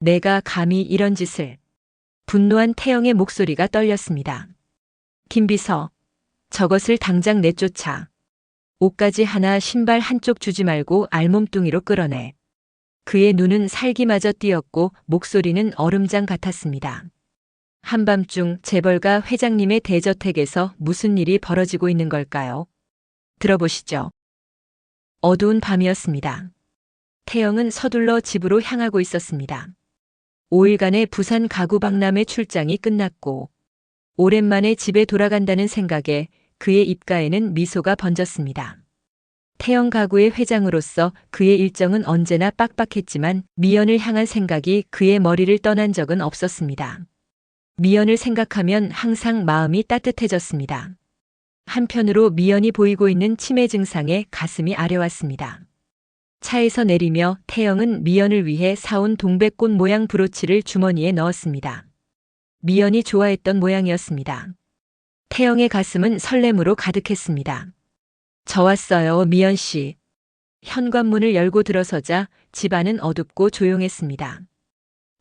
내가 감히 이런 짓을. 분노한 태영의 목소리가 떨렸습니다. 김비서, 저것을 당장 내쫓아. 옷가지 하나 신발 한쪽 주지 말고 알몸뚱이로 끌어내. 그의 눈은 살기마저 띄었고 목소리는 얼음장 같았습니다. 한밤중 재벌가 회장님의 대저택에서 무슨 일이 벌어지고 있는 걸까요? 들어보시죠. 어두운 밤이었습니다. 태영은 서둘러 집으로 향하고 있었습니다. 5일간의 부산 가구 박람회 출장이 끝났고 오랜만에 집에 돌아간다는 생각에 그의 입가에는 미소가 번졌습니다. 태영 가구의 회장으로서 그의 일정은 언제나 빡빡했지만 미연을 향한 생각이 그의 머리를 떠난 적은 없었습니다. 미연을 생각하면 항상 마음이 따뜻해졌습니다. 한편으로 미연이 보이고 있는 치매 증상에 가슴이 아려왔습니다. 차에서 내리며 태영은 미연을 위해 사온 동백꽃 모양 브로치를 주머니에 넣었습니다. 미연이 좋아했던 모양이었습니다. 태영의 가슴은 설렘으로 가득했습니다. 저 왔어요, 미연 씨. 현관문을 열고 들어서자 집안은 어둡고 조용했습니다.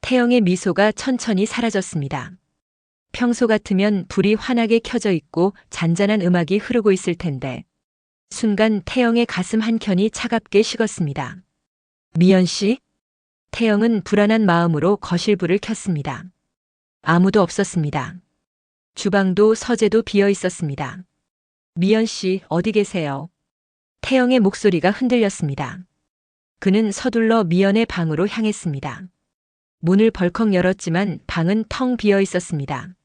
태영의 미소가 천천히 사라졌습니다. 평소 같으면 불이 환하게 켜져 있고 잔잔한 음악이 흐르고 있을 텐데 순간 태영의 가슴 한켠이 차갑게 식었습니다. 미연 씨? 태영은 불안한 마음으로 거실불을 켰습니다. 아무도 없었습니다. 주방도 서재도 비어 있었습니다. 미연 씨, 어디 계세요? 태영의 목소리가 흔들렸습니다. 그는 서둘러 미연의 방으로 향했습니다. 문을 벌컥 열었지만 방은 텅 비어 있었습니다.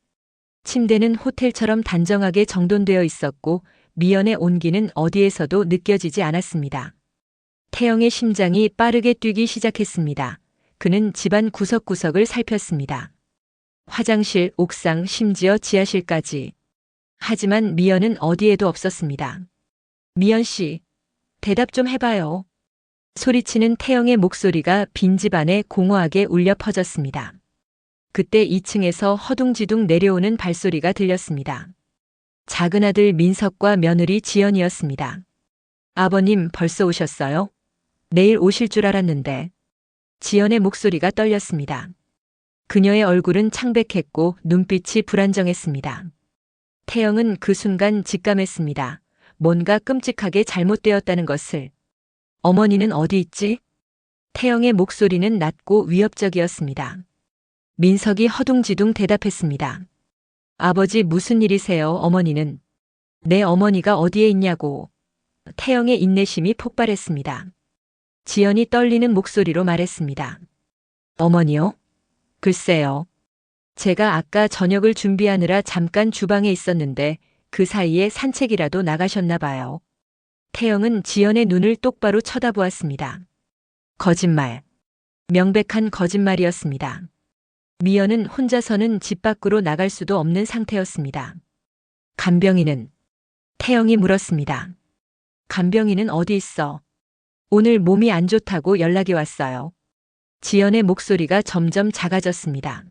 침대는 호텔처럼 단정하게 정돈되어 있었고 미연의 온기는 어디에서도 느껴지지 않았습니다. 태영의 심장이 빠르게 뛰기 시작했습니다. 그는 집안 구석구석을 살폈습니다. 화장실, 옥상, 심지어 지하실까지. 하지만 미연은 어디에도 없었습니다. 미연 씨, 대답 좀 해봐요. 소리치는 태영의 목소리가 빈 집안에 공허하게 울려 퍼졌습니다. 그때 2층에서 허둥지둥 내려오는 발소리가 들렸습니다. 작은 아들 민석과 며느리 지연이었습니다. 아버님 벌써 오셨어요? 내일 오실 줄 알았는데. 지연의 목소리가 떨렸습니다. 그녀의 얼굴은 창백했고 눈빛이 불안정했습니다. 태영은 그 순간 직감했습니다. 뭔가 끔찍하게 잘못되었다는 것을. 어머니는 어디 있지? 태영의 목소리는 낮고 위협적이었습니다. 민석이 허둥지둥 대답했습니다. 아버지 무슨 일이세요, 어머니는? 내 어머니가 어디에 있냐고. 태영의 인내심이 폭발했습니다. 지연이 떨리는 목소리로 말했습니다. 어머니요? 글쎄요. 제가 아까 저녁을 준비하느라 잠깐 주방에 있었는데 그 사이에 산책이라도 나가셨나 봐요. 태영은 지연의 눈을 똑바로 쳐다보았습니다. 거짓말. 명백한 거짓말이었습니다. 미연은 혼자서는 집 밖으로 나갈 수도 없는 상태였습니다. 간병인은? 태영이 물었습니다. 간병인은 어디 있어? 오늘 몸이 안 좋다고 연락이 왔어요. 지연의 목소리가 점점 작아졌습니다.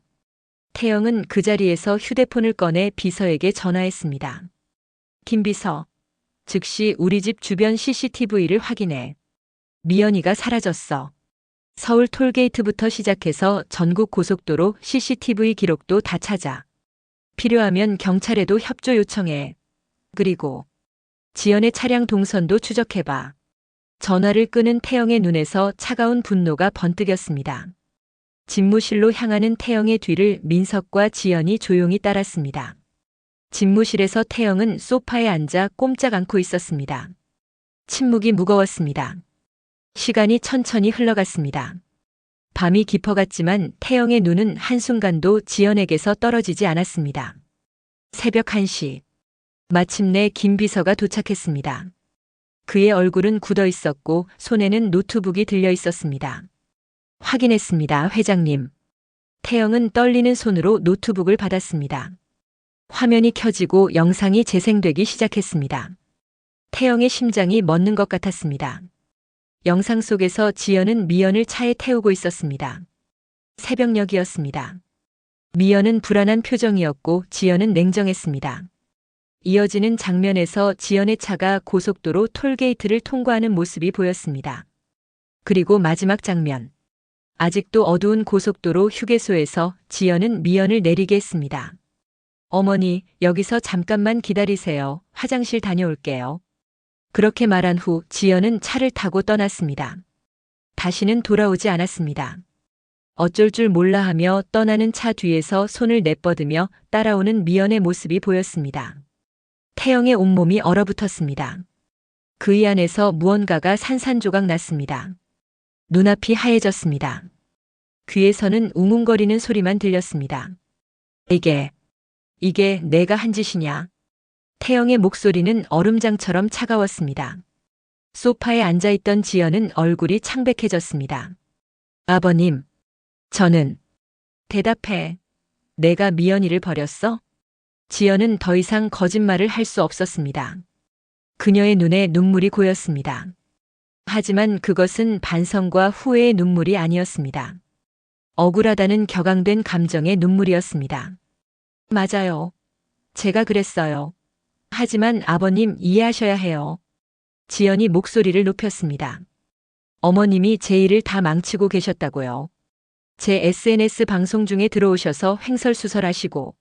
태영은 그 자리에서 휴대폰을 꺼내 비서에게 전화했습니다. 김비서, 즉시 우리 집 주변 CCTV를 확인해. 미연이가 사라졌어. 서울 톨게이트부터 시작해서 전국 고속도로 CCTV 기록도 다 찾아. 필요하면 경찰에도 협조 요청해. 그리고 지연의 차량 동선도 추적해봐. 전화를 끄는 태영의 눈에서 차가운 분노가 번뜩였습니다. 집무실로 향하는 태영의 뒤를 민석과 지연이 조용히 따랐습니다. 집무실에서 태영은 소파에 앉아 꼼짝 않고 있었습니다. 침묵이 무거웠습니다. 시간이 천천히 흘러갔습니다. 밤이 깊어갔지만 태영의 눈은 한순간도 지연에게서 떨어지지 않았습니다. 새벽 1시. 마침내 김 비서가 도착했습니다. 그의 얼굴은 굳어 있었고 손에는 노트북이 들려 있었습니다. 확인했습니다, 회장님. 태영은 떨리는 손으로 노트북을 받았습니다. 화면이 켜지고 영상이 재생되기 시작했습니다. 태영의 심장이 멎는 것 같았습니다. 영상 속에서 지연은 미연을 차에 태우고 있었습니다. 새벽녘이었습니다. 미연은 불안한 표정이었고 지연은 냉정했습니다. 이어지는 장면에서 지연의 차가 고속도로 톨게이트를 통과하는 모습이 보였습니다. 그리고 마지막 장면. 아직도 어두운 고속도로 휴게소에서 지연은 미연을 내리게 했습니다. 어머니, 여기서 잠깐만 기다리세요. 화장실 다녀올게요. 그렇게 말한 후 지연은 차를 타고 떠났습니다. 다시는 돌아오지 않았습니다. 어쩔 줄 몰라 하며 떠나는 차 뒤에서 손을 내뻗으며 따라오는 미연의 모습이 보였습니다. 태영의 온몸이 얼어붙었습니다. 그의 안에서 무언가가 산산조각 났습니다. 눈앞이 하얘졌습니다. 귀에서는 웅웅거리는 소리만 들렸습니다. 이게 내가 한 짓이냐? 태영의 목소리는 얼음장처럼 차가웠습니다. 소파에 앉아있던 지연은 얼굴이 창백해졌습니다. 아버님, 저는 대답해. 내가 미연이를 버렸어? 지연은 더 이상 거짓말을 할 수 없었습니다. 그녀의 눈에 눈물이 고였습니다. 하지만 그것은 반성과 후회의 눈물이 아니었습니다. 억울하다는 격앙된 감정의 눈물이었습니다. 맞아요. 제가 그랬어요. 하지만 아버님 이해하셔야 해요. 지연이 목소리를 높였습니다. 어머님이 제 일을 다 망치고 계셨다고요. 제 SNS 방송 중에 들어오셔서 횡설수설하시고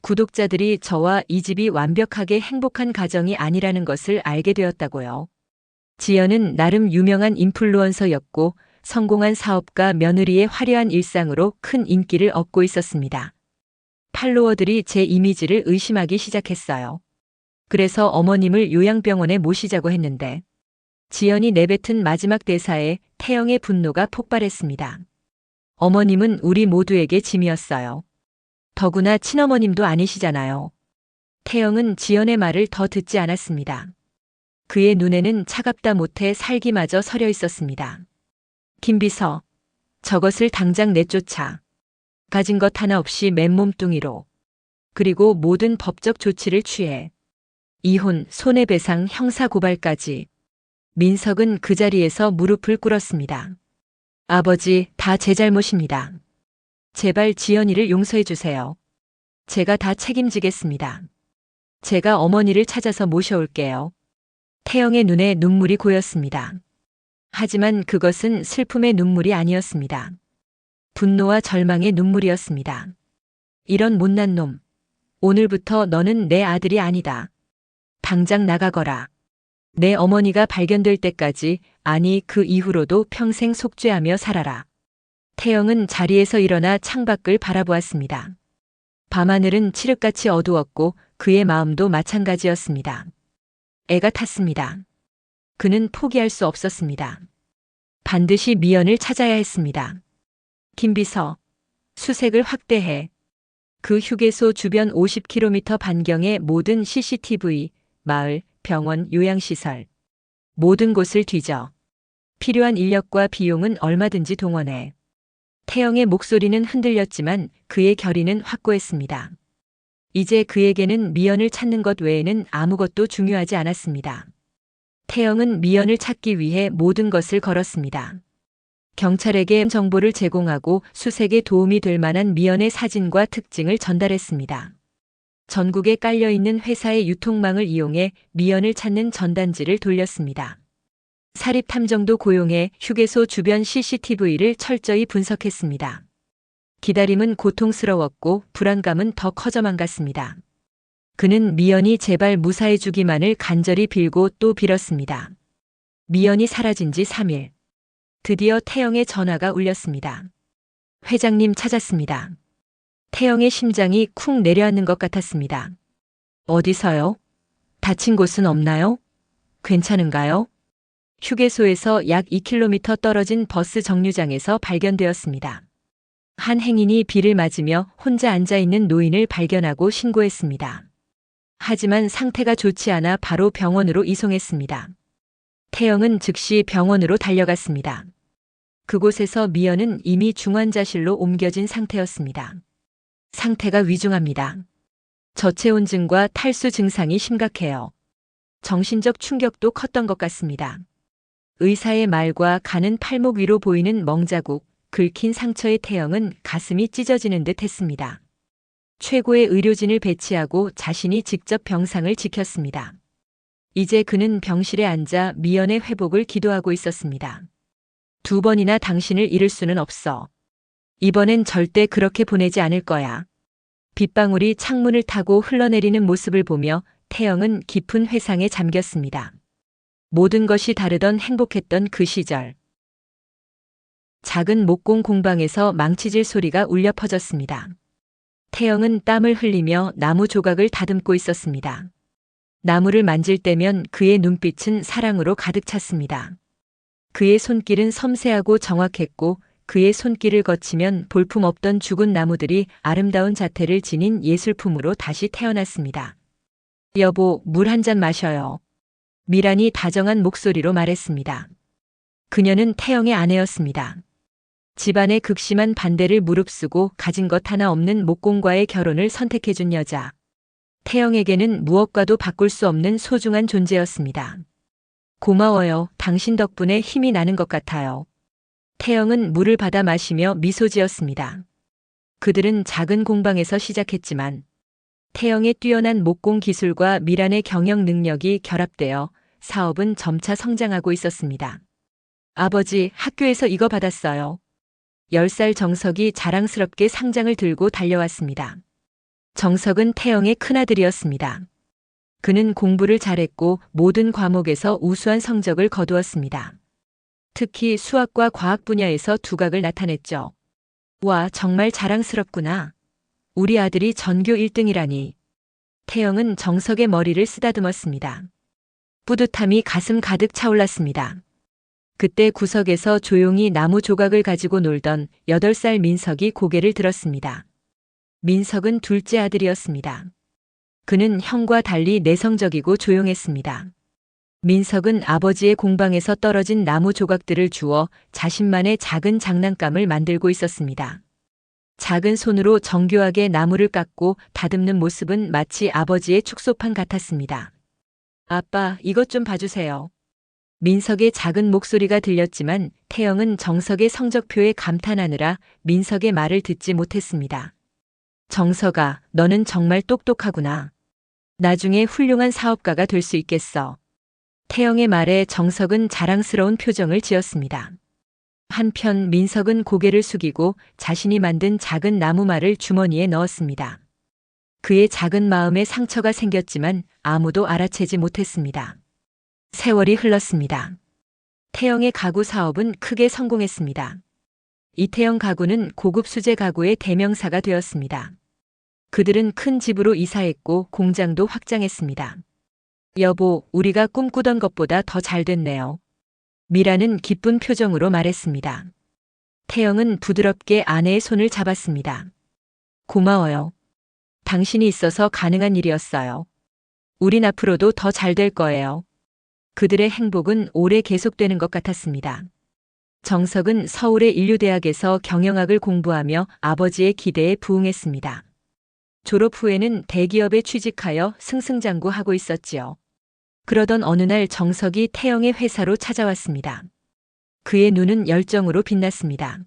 구독자들이 저와 이 집이 완벽하게 행복한 가정이 아니라는 것을 알게 되었다고요. 지연은 나름 유명한 인플루언서였고 성공한 사업가 며느리의 화려한 일상으로 큰 인기를 얻고 있었습니다. 팔로워들이 제 이미지를 의심하기 시작했어요. 그래서 어머님을 요양병원에 모시자고 했는데 지연이 내뱉은 마지막 대사에 태영의 분노가 폭발했습니다. 어머님은 우리 모두에게 짐이었어요. 더구나 친어머님도 아니시잖아요. 태영은 지연의 말을 더 듣지 않았습니다. 그의 눈에는 차갑다 못해 살기마저 서려 있었습니다. 김비서, 저것을 당장 내쫓아. 가진 것 하나 없이 맨몸뚱이로. 그리고 모든 법적 조치를 취해. 이혼, 손해배상, 형사고발까지. 민석은 그 자리에서 무릎을 꿇었습니다. 아버지, 다 제 잘못입니다. 제발 지연이를 용서해 주세요. 제가 다 책임지겠습니다. 제가 어머니를 찾아서 모셔올게요. 태영의 눈에 눈물이 고였습니다. 하지만 그것은 슬픔의 눈물이 아니었습니다. 분노와 절망의 눈물이었습니다. 이런 못난 놈. 오늘부터 너는 내 아들이 아니다. 당장 나가거라. 내 어머니가 발견될 때까지, 아니 그 이후로도 평생 속죄하며 살아라. 태영은 자리에서 일어나 창밖을 바라보았습니다. 밤하늘은 칠흑같이 어두웠고 그의 마음도 마찬가지였습니다. 애가 탔습니다. 그는 포기할 수 없었습니다. 반드시 미연을 찾아야 했습니다. 김비서, 수색을 확대해. 그 휴게소 주변 50km 반경의 모든 CCTV, 마을, 병원, 요양시설, 모든 곳을 뒤져. 필요한 인력과 비용은 얼마든지 동원해. 태영의 목소리는 흔들렸지만 그의 결의는 확고했습니다. 이제 그에게는 미연을 찾는 것 외에는 아무것도 중요하지 않았습니다. 태영은 미연을 찾기 위해 모든 것을 걸었습니다. 경찰에게 정보를 제공하고 수색에 도움이 될 만한 미연의 사진과 특징을 전달했습니다. 전국에 깔려있는 회사의 유통망을 이용해 미연을 찾는 전단지를 돌렸습니다. 사립탐정도 고용해 휴게소 주변 CCTV를 철저히 분석했습니다. 기다림은 고통스러웠고 불안감은 더 커져만 갔습니다. 그는 미연이 제발 무사해주기만을 간절히 빌고 또 빌었습니다. 미연이 사라진 지 3일. 드디어 태영의 전화가 울렸습니다. 회장님 찾았습니다. 태영의 심장이 쿵 내려앉는 것 같았습니다. 어디서요? 다친 곳은 없나요? 괜찮은가요? 휴게소에서 약 2km 떨어진 버스 정류장에서 발견되었습니다. 한 행인이 비를 맞으며 혼자 앉아있는 노인을 발견하고 신고했습니다. 하지만 상태가 좋지 않아 바로 병원으로 이송했습니다. 태영은 즉시 병원으로 달려갔습니다. 그곳에서 미연은 이미 중환자실로 옮겨진 상태였습니다. 상태가 위중합니다. 저체온증과 탈수 증상이 심각해요. 정신적 충격도 컸던 것 같습니다. 의사의 말과 가는 팔목 위로 보이는 멍자국, 긁힌 상처의 태영은 가슴이 찢어지는 듯 했습니다. 최고의 의료진을 배치하고 자신이 직접 병상을 지켰습니다. 이제 그는 병실에 앉아 미연의 회복을 기도하고 있었습니다. 두 번이나 당신을 잃을 수는 없어. 이번엔 절대 그렇게 보내지 않을 거야. 빗방울이 창문을 타고 흘러내리는 모습을 보며 태영은 깊은 회상에 잠겼습니다. 모든 것이 다르던 행복했던 그 시절. 작은 목공 공방에서 망치질 소리가 울려 퍼졌습니다. 태영은 땀을 흘리며 나무 조각을 다듬고 있었습니다. 나무를 만질 때면 그의 눈빛은 사랑으로 가득 찼습니다. 그의 손길은 섬세하고 정확했고 그의 손길을 거치면 볼품없던 죽은 나무들이 아름다운 자태를 지닌 예술품으로 다시 태어났습니다. 여보, 물 한 잔 마셔요. 미란이 다정한 목소리로 말했습니다. 그녀는 태영의 아내였습니다. 집안의 극심한 반대를 무릅쓰고 가진 것 하나 없는 목공과의 결혼을 선택해준 여자. 태영에게는 무엇과도 바꿀 수 없는 소중한 존재였습니다. 고마워요. 당신 덕분에 힘이 나는 것 같아요. 태영은 물을 받아 마시며 미소 지었습니다. 그들은 작은 공방에서 시작했지만 태영의 뛰어난 목공 기술과 미란의 경영 능력이 결합되어 사업은 점차 성장하고 있었습니다. 아버지, 학교에서 이거 받았어요. 10살 정석이 자랑스럽게 상장을 들고 달려왔습니다. 정석은 태영의 큰아들이었습니다. 그는 공부를 잘했고 모든 과목에서 우수한 성적을 거두었습니다. 특히 수학과 과학 분야에서 두각을 나타냈죠. 와, 정말 자랑스럽구나. 우리 아들이 전교 1등이라니. 태영은 정석의 머리를 쓰다듬었습니다. 뿌듯함이 가슴 가득 차올랐습니다. 그때 구석에서 조용히 나무 조각을 가지고 놀던 8살 민석이 고개를 들었습니다. 민석은 둘째 아들이었습니다. 그는 형과 달리 내성적이고 조용했습니다. 민석은 아버지의 공방에서 떨어진 나무 조각들을 주워 자신만의 작은 장난감을 만들고 있었습니다. 작은 손으로 정교하게 나무를 깎고 다듬는 모습은 마치 아버지의 축소판 같았습니다. 아빠, 이것 좀 봐주세요. 민석의 작은 목소리가 들렸지만 태영은 정석의 성적표에 감탄하느라 민석의 말을 듣지 못했습니다. 정석아, 너는 정말 똑똑하구나. 나중에 훌륭한 사업가가 될 수 있겠어. 태영의 말에 정석은 자랑스러운 표정을 지었습니다. 한편 민석은 고개를 숙이고 자신이 만든 작은 나무말을 주머니에 넣었습니다. 그의 작은 마음에 상처가 생겼지만 아무도 알아채지 못했습니다. 세월이 흘렀습니다. 태영의 가구 사업은 크게 성공했습니다. 이태영 가구는 고급 수제 가구의 대명사가 되었습니다. 그들은 큰 집으로 이사했고 공장도 확장했습니다. 여보, 우리가 꿈꾸던 것보다 더 잘 됐네요. 미라는 기쁜 표정으로 말했습니다. 태영은 부드럽게 아내의 손을 잡았습니다. 고마워요. 당신이 있어서 가능한 일이었어요. 우린 앞으로도 더 잘 될 거예요. 그들의 행복은 오래 계속되는 것 같았습니다. 정석은 서울의 인류대학에서 경영학을 공부하며 아버지의 기대에 부응했습니다. 졸업 후에는 대기업에 취직하여 승승장구하고 있었지요. 그러던 어느 날 정석이 태영의 회사로 찾아왔습니다. 그의 눈은 열정으로 빛났습니다.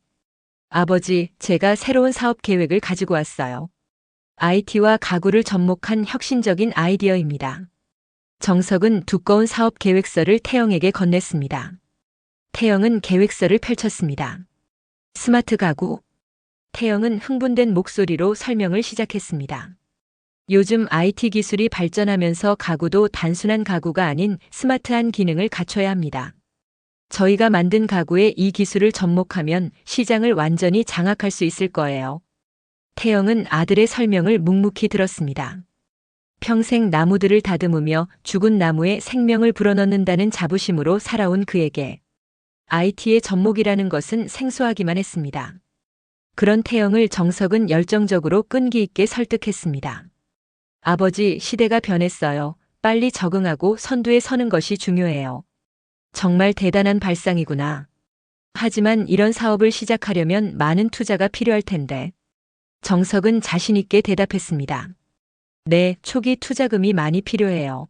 아버지, 제가 새로운 사업 계획을 가지고 왔어요. IT와 가구를 접목한 혁신적인 아이디어입니다. 정석은 두꺼운 사업 계획서를 태영에게 건넸습니다. 태영은 계획서를 펼쳤습니다. 스마트 가구. 태영은 흥분된 목소리로 설명을 시작했습니다. 요즘 IT 기술이 발전하면서 가구도 단순한 가구가 아닌 스마트한 기능을 갖춰야 합니다. 저희가 만든 가구에 이 기술을 접목하면 시장을 완전히 장악할 수 있을 거예요. 태영은 아들의 설명을 묵묵히 들었습니다. 평생 나무들을 다듬으며 죽은 나무에 생명을 불어넣는다는 자부심으로 살아온 그에게 IT의 접목이라는 것은 생소하기만 했습니다. 그런 태영을 정석은 열정적으로 끈기 있게 설득했습니다. 아버지, 시대가 변했어요. 빨리 적응하고 선두에 서는 것이 중요해요. 정말 대단한 발상이구나. 하지만 이런 사업을 시작하려면 많은 투자가 필요할 텐데. 정석은 자신 있게 대답했습니다. 네, 초기 투자금이 많이 필요해요.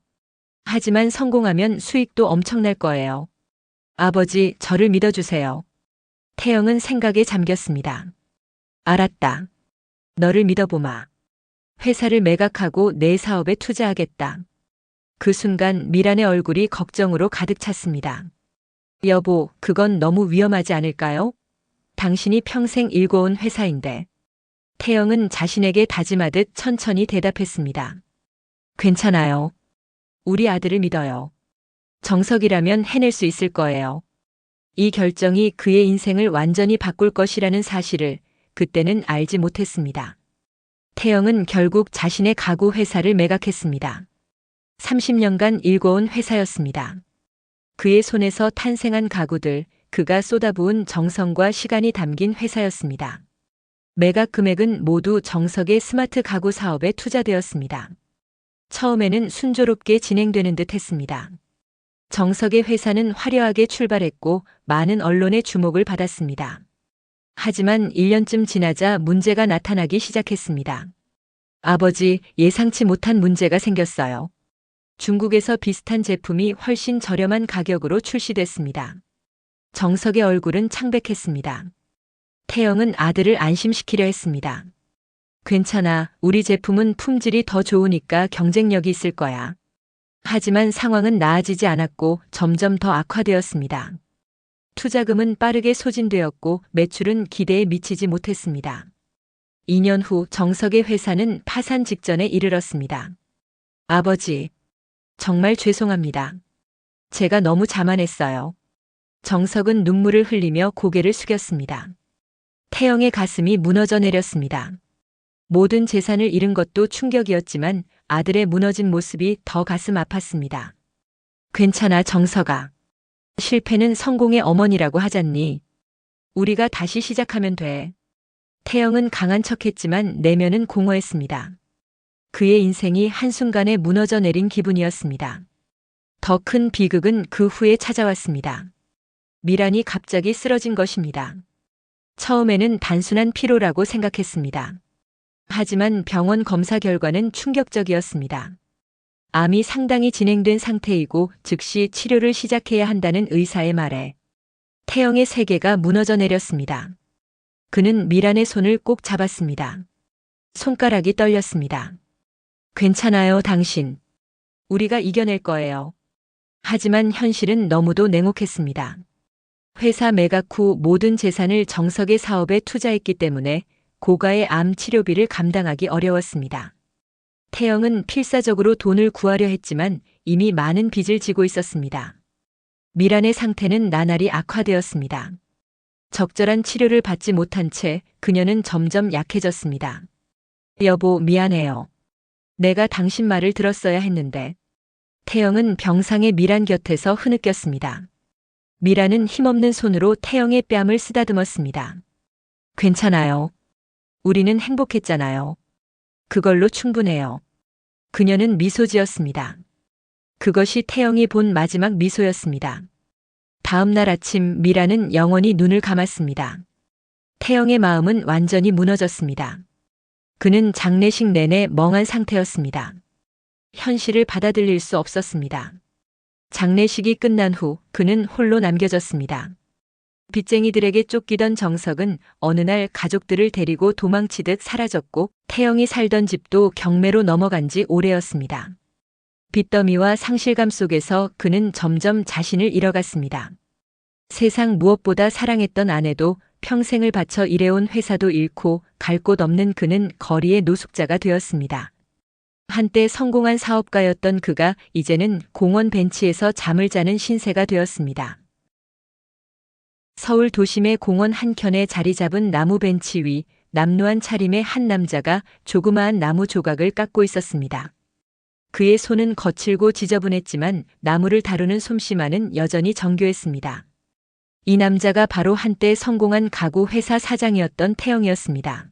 하지만 성공하면 수익도 엄청날 거예요. 아버지, 저를 믿어주세요. 태영은 생각에 잠겼습니다. 알았다. 너를 믿어보마. 회사를 매각하고 내 사업에 투자하겠다. 그 순간 미란의 얼굴이 걱정으로 가득 찼습니다. 여보, 그건 너무 위험하지 않을까요? 당신이 평생 일궈온 회사인데. 태영은 자신에게 다짐하듯 천천히 대답했습니다. 괜찮아요. 우리 아들을 믿어요. 정석이라면 해낼 수 있을 거예요. 이 결정이 그의 인생을 완전히 바꿀 것이라는 사실을 그때는 알지 못했습니다. 태영은 결국 자신의 가구 회사를 매각했습니다. 30년간 일궈온 회사였습니다. 그의 손에서 탄생한 가구들, 그가 쏟아부은 정성과 시간이 담긴 회사였습니다. 매각 금액은 모두 정석의 스마트 가구 사업에 투자되었습니다. 처음에는 순조롭게 진행되는 듯 했습니다. 정석의 회사는 화려하게 출발했고 많은 언론의 주목을 받았습니다. 하지만 1년쯤 지나자 문제가 나타나기 시작했습니다. 아버지, 예상치 못한 문제가 생겼어요. 중국에서 비슷한 제품이 훨씬 저렴한 가격으로 출시됐습니다. 정석의 얼굴은 창백했습니다. 태영은 아들을 안심시키려 했습니다. 괜찮아, 우리 제품은 품질이 더 좋으니까 경쟁력이 있을 거야. 하지만 상황은 나아지지 않았고 점점 더 악화되었습니다. 투자금은 빠르게 소진되었고 매출은 기대에 미치지 못했습니다. 2년 후 정석의 회사는 파산 직전에 이르렀습니다. 아버지, 정말 죄송합니다. 제가 너무 자만했어요. 정석은 눈물을 흘리며 고개를 숙였습니다. 태영의 가슴이 무너져 내렸습니다. 모든 재산을 잃은 것도 충격이었지만 아들의 무너진 모습이 더 가슴 아팠습니다. 괜찮아, 정석아. 실패는 성공의 어머니라고 하잖니. 우리가 다시 시작하면 돼. 태영은 강한 척했지만 내면은 공허했습니다. 그의 인생이 한순간에 무너져 내린 기분이었습니다. 더 큰 비극은 그 후에 찾아왔습니다. 미란이 갑자기 쓰러진 것입니다. 처음에는 단순한 피로라고 생각했습니다. 하지만 병원 검사 결과는 충격적이었습니다. 암이 상당히 진행된 상태이고 즉시 치료를 시작해야 한다는 의사의 말에 태영의 세계가 무너져 내렸습니다. 그는 미란의 손을 꼭 잡았습니다. 손가락이 떨렸습니다. 괜찮아요, 당신. 우리가 이겨낼 거예요. 하지만 현실은 너무도 냉혹했습니다. 회사 매각 후 모든 재산을 정석의 사업에 투자했기 때문에 고가의 암 치료비를 감당하기 어려웠습니다. 태영은 필사적으로 돈을 구하려 했지만 이미 많은 빚을 지고 있었습니다. 미란의 상태는 나날이 악화되었습니다. 적절한 치료를 받지 못한 채 그녀는 점점 약해졌습니다. 여보, 미안해요. 내가 당신 말을 들었어야 했는데. 태영은 병상의 미란 곁에서 흐느꼈습니다. 미란은 힘없는 손으로 태영의 뺨을 쓰다듬었습니다. 괜찮아요. 우리는 행복했잖아요. 그걸로 충분해요. 그녀는 미소 지었습니다. 그것이 태영이 본 마지막 미소였습니다. 다음 날 아침 미란은 영원히 눈을 감았습니다. 태영의 마음은 완전히 무너졌습니다. 그는 장례식 내내 멍한 상태였습니다. 현실을 받아들일 수 없었습니다. 장례식이 끝난 후 그는 홀로 남겨졌습니다. 빚쟁이들에게 쫓기던 정석은 어느 날 가족들을 데리고 도망치듯 사라졌고 태영이 살던 집도 경매로 넘어간 지 오래였습니다. 빚더미와 상실감 속에서 그는 점점 자신을 잃어갔습니다. 세상 무엇보다 사랑했던 아내도 평생을 바쳐 일해온 회사도 잃고 갈 곳 없는 그는 거리의 노숙자가 되었습니다. 한때 성공한 사업가였던 그가 이제는 공원 벤치에서 잠을 자는 신세가 되었습니다. 서울 도심의 공원 한켠에 자리 잡은 나무 벤치 위 남루한 차림의 한 남자가 조그마한 나무 조각을 깎고 있었습니다. 그의 손은 거칠고 지저분했지만 나무를 다루는 솜씨만은 여전히 정교했습니다. 이 남자가 바로 한때 성공한 가구 회사 사장이었던 태영이었습니다.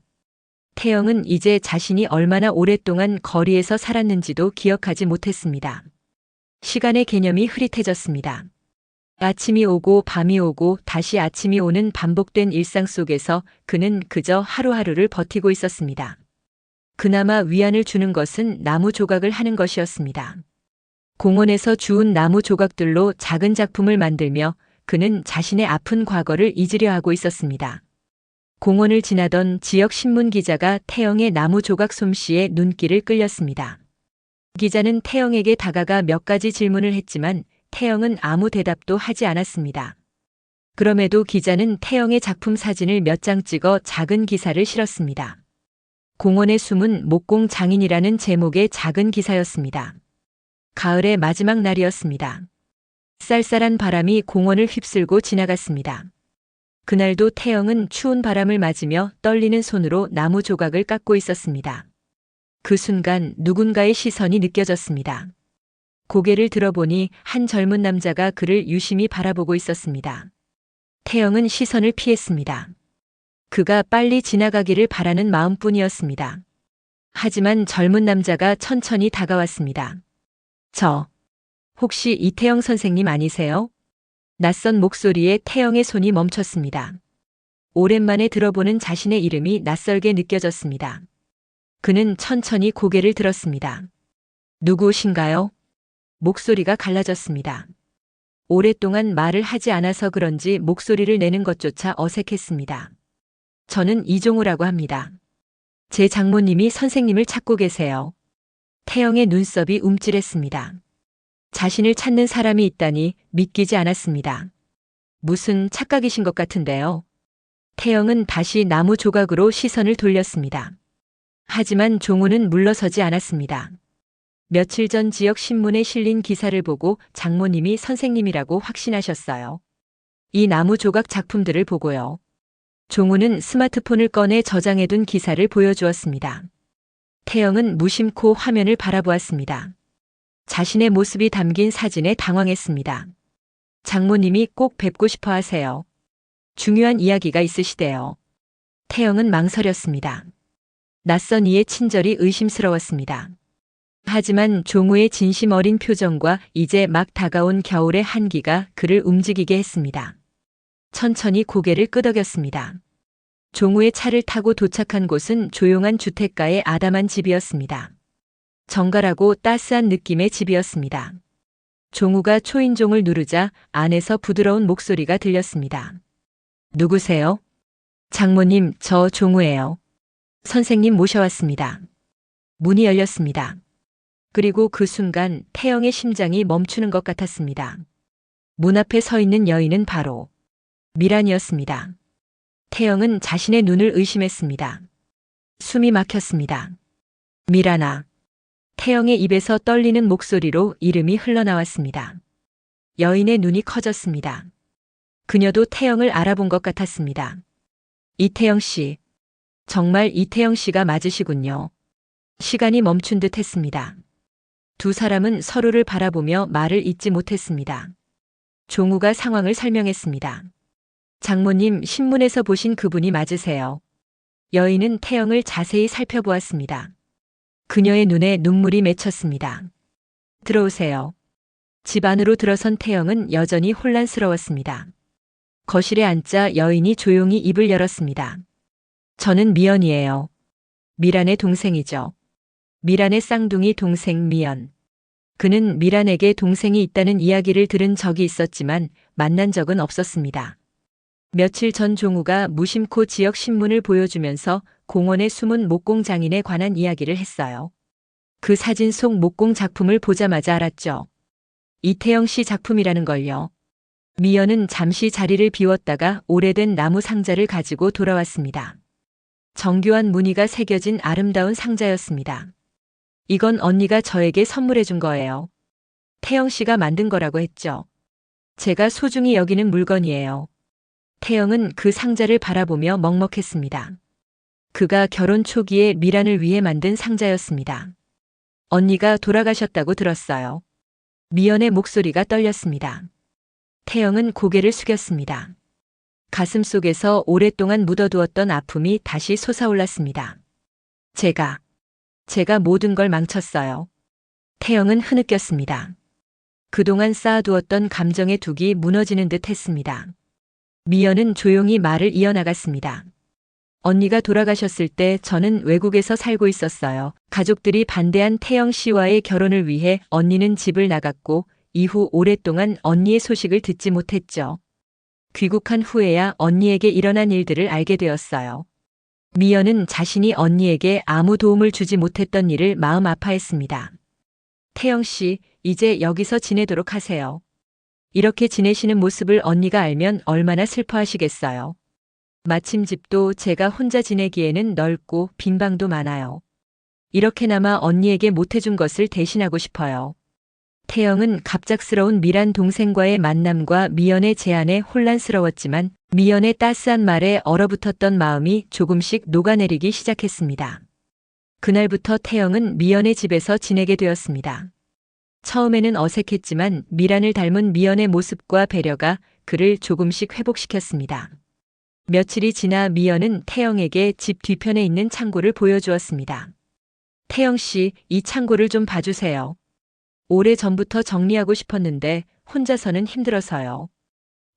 태영은 이제 자신이 얼마나 오랫동안 거리에서 살았는지도 기억하지 못했습니다. 시간의 개념이 흐릿해졌습니다. 아침이 오고 밤이 오고 다시 아침이 오는 반복된 일상 속에서 그는 그저 하루하루를 버티고 있었습니다. 그나마 위안을 주는 것은 나무 조각을 하는 것이었습니다. 공원에서 주운 나무 조각들로 작은 작품을 만들며 그는 자신의 아픈 과거를 잊으려 하고 있었습니다. 공원을 지나던 지역 신문 기자가 태영의 나무 조각 솜씨에 눈길을 끌렸습니다. 기자는 태영에게 다가가 몇 가지 질문을 했지만 태영은 아무 대답도 하지 않았습니다. 그럼에도 기자는 태영의 작품 사진을 몇 장 찍어 작은 기사를 실었습니다. 공원에 숨은 목공 장인이라는 제목의 작은 기사였습니다. 가을의 마지막 날이었습니다. 쌀쌀한 바람이 공원을 휩쓸고 지나갔습니다. 그날도 태영은 추운 바람을 맞으며 떨리는 손으로 나무 조각을 깎고 있었습니다. 그 순간 누군가의 시선이 느껴졌습니다. 고개를 들어보니 한 젊은 남자가 그를 유심히 바라보고 있었습니다. 태영은 시선을 피했습니다. 그가 빨리 지나가기를 바라는 마음뿐이었습니다. 하지만 젊은 남자가 천천히 다가왔습니다. 혹시 이태영 선생님 아니세요? 낯선 목소리에 태영의 손이 멈췄습니다. 오랜만에 들어보는 자신의 이름이 낯설게 느껴졌습니다. 그는 천천히 고개를 들었습니다. 누구신가요? 목소리가 갈라졌습니다. 오랫동안 말을 하지 않아서 그런지 목소리를 내는 것조차 어색했습니다. 저는 이종우라고 합니다. 제 장모님이 선생님을 찾고 계세요. 태영의 눈썹이 움찔했습니다. 자신을 찾는 사람이 있다니 믿기지 않았습니다. 무슨 착각이신 것 같은데요. 태영은 다시 나무 조각으로 시선을 돌렸습니다. 하지만 종우는 물러서지 않았습니다. 며칠 전 지역 신문에 실린 기사를 보고 장모님이 선생님이라고 확신하셨어요. 이 나무 조각 작품들을 보고요. 종우는 스마트폰을 꺼내 저장해둔 기사를 보여주었습니다. 태영은 무심코 화면을 바라보았습니다. 자신의 모습이 담긴 사진에 당황했습니다. 장모님이 꼭 뵙고 싶어 하세요. 중요한 이야기가 있으시대요. 태영은 망설였습니다. 낯선 이의 친절이 의심스러웠습니다. 하지만 종우의 진심 어린 표정과 이제 막 다가온 겨울의 한기가 그를 움직이게 했습니다. 천천히 고개를 끄덕였습니다. 종우의 차를 타고 도착한 곳은 조용한 주택가의 아담한 집이었습니다. 정갈하고 따스한 느낌의 집이었습니다. 종우가 초인종을 누르자 안에서 부드러운 목소리가 들렸습니다. 누구세요? 장모님, 저 종우예요. 선생님 모셔왔습니다. 문이 열렸습니다. 그리고 그 순간 태영의 심장이 멈추는 것 같았습니다. 문 앞에 서 있는 여인은 바로 미란이었습니다. 태영은 자신의 눈을 의심했습니다. 숨이 막혔습니다. 미란아. 태영의 입에서 떨리는 목소리로 이름이 흘러나왔습니다. 여인의 눈이 커졌습니다. 그녀도 태영을 알아본 것 같았습니다. 이태영 씨. 정말 이태영 씨가 맞으시군요. 시간이 멈춘 듯 했습니다. 두 사람은 서로를 바라보며 말을 잇지 못했습니다. 종우가 상황을 설명했습니다. 장모님, 신문에서 보신 그분이 맞으세요. 여인은 태영을 자세히 살펴보았습니다. 그녀의 눈에 눈물이 맺혔습니다. 들어오세요. 집 안으로 들어선 태영은 여전히 혼란스러웠습니다. 거실에 앉자 여인이 조용히 입을 열었습니다. 저는 미연이에요. 미란의 동생이죠. 미란의 쌍둥이 동생 미연. 그는 미란에게 동생이 있다는 이야기를 들은 적이 있었지만 만난 적은 없었습니다. 며칠 전 종우가 무심코 지역 신문을 보여주면서 공원에 숨은 목공 장인에 관한 이야기를 했어요. 그 사진 속 목공 작품을 보자마자 알았죠. 이태영 씨 작품이라는 걸요. 미연은 잠시 자리를 비웠다가 오래된 나무 상자를 가지고 돌아왔습니다. 정교한 무늬가 새겨진 아름다운 상자였습니다. 이건 언니가 저에게 선물해 준 거예요. 태영 씨가 만든 거라고 했죠. 제가 소중히 여기는 물건이에요. 태영은 그 상자를 바라보며 먹먹했습니다. 그가 결혼 초기에 미란을 위해 만든 상자였습니다. 언니가 돌아가셨다고 들었어요. 미연의 목소리가 떨렸습니다. 태영은 고개를 숙였습니다. 가슴 속에서 오랫동안 묻어두었던 아픔이 다시 솟아올랐습니다. 제가 모든 걸 망쳤어요. 태영은 흐느꼈습니다. 그동안 쌓아두었던 감정의 둑이 무너지는 듯 했습니다. 미연은 조용히 말을 이어나갔습니다. 언니가 돌아가셨을 때 저는 외국에서 살고 있었어요. 가족들이 반대한 태영 씨와의 결혼을 위해 언니는 집을 나갔고 이후 오랫동안 언니의 소식을 듣지 못했죠. 귀국한 후에야 언니에게 일어난 일들을 알게 되었어요. 미연은 자신이 언니에게 아무 도움을 주지 못했던 일을 마음 아파했습니다. 태영 씨, 이제 여기서 지내도록 하세요. 이렇게 지내시는 모습을 언니가 알면 얼마나 슬퍼하시겠어요. 마침 집도 제가 혼자 지내기에는 넓고 빈 방도 많아요. 이렇게나마 언니에게 못해준 것을 대신하고 싶어요. 태영은 갑작스러운 미란 동생과의 만남과 미연의 제안에 혼란스러웠지만 미연의 따스한 말에 얼어붙었던 마음이 조금씩 녹아내리기 시작했습니다. 그날부터 태영은 미연의 집에서 지내게 되었습니다. 처음에는 어색했지만 미란을 닮은 미연의 모습과 배려가 그를 조금씩 회복시켰습니다. 며칠이 지나 미연은 태영에게 집 뒤편에 있는 창고를 보여주었습니다. 태영 씨, 이 창고를 좀 봐주세요. 오래전부터 정리하고 싶었는데 혼자서는 힘들어서요.